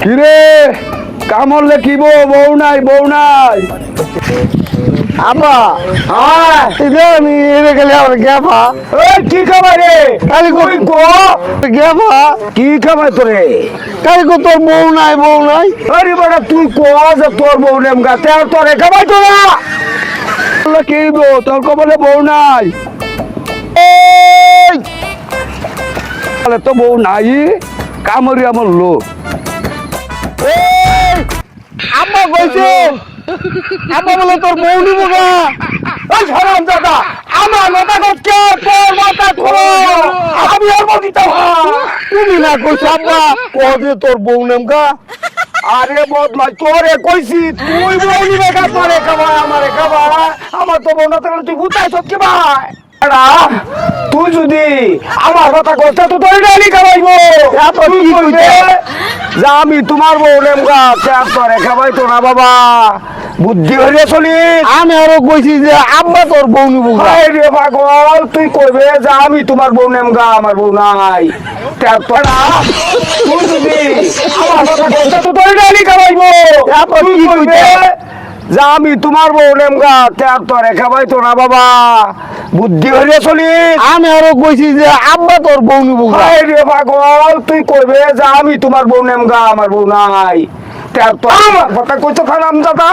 কিরে কামড়লে কি বউ নাই আব্বা আমি গেলে আমার গেফা কি খাবার রে কালি কই গো গেফা কি খাবার তোরে কালি কো তোর বউ নাই আরে বড় তুই যে তোর বউ নেম গাতে আর তোরে খাবার তোরা কি বউ তোর কবলে বউ নাই তাহলে তো বউ নাই কামড়ি আমার লোক আব্বা কইছে আব্বা বলে তোর বউ নিব গা ওই হারাম দাদা আমার মাথা করছে তোর মাথা খোলো আমি আর বলিতে তুমি না কইছ আব্বা কবে তোর বউ নেম গা আরে বদমাই তোরে কইছি তুই বউ নিবে গা তোরে খাবার আমারে খাবার আমার তো বউ না থাকলে তুই গুতাই সত্যি ভাই তুই যদি আমার কথা কইতে তো তোর ডালি খাবাইবো তুই তুই কইবে যে আমি তোমার বউ নেম গা তোরে খাবাইতো না বাবা বুদ্ধি হইলে চলি আমি আরো কইছি যে আব্বা তোর বউ নিব গা হায় রে পাগল তুই কইবে যে আমি তোমার বউ নেম গা আমার বউ নাই তুই যদি আমার কথা কইতে তো তোর ডালি খাবাইবো তুই কইবে যে আমি তোমার বউ নেম গা তোরে খাবাইতো না বাবা বুদ্ধি হইলে চলি আমি আরো কইছি যে আব্বা তোর বউ নিব গা হায় রে পাগল তুই কইবে যে আমি তোমার বউ নেম গা আমার বউ নাই আমার কথা কইতো খারাম দাদা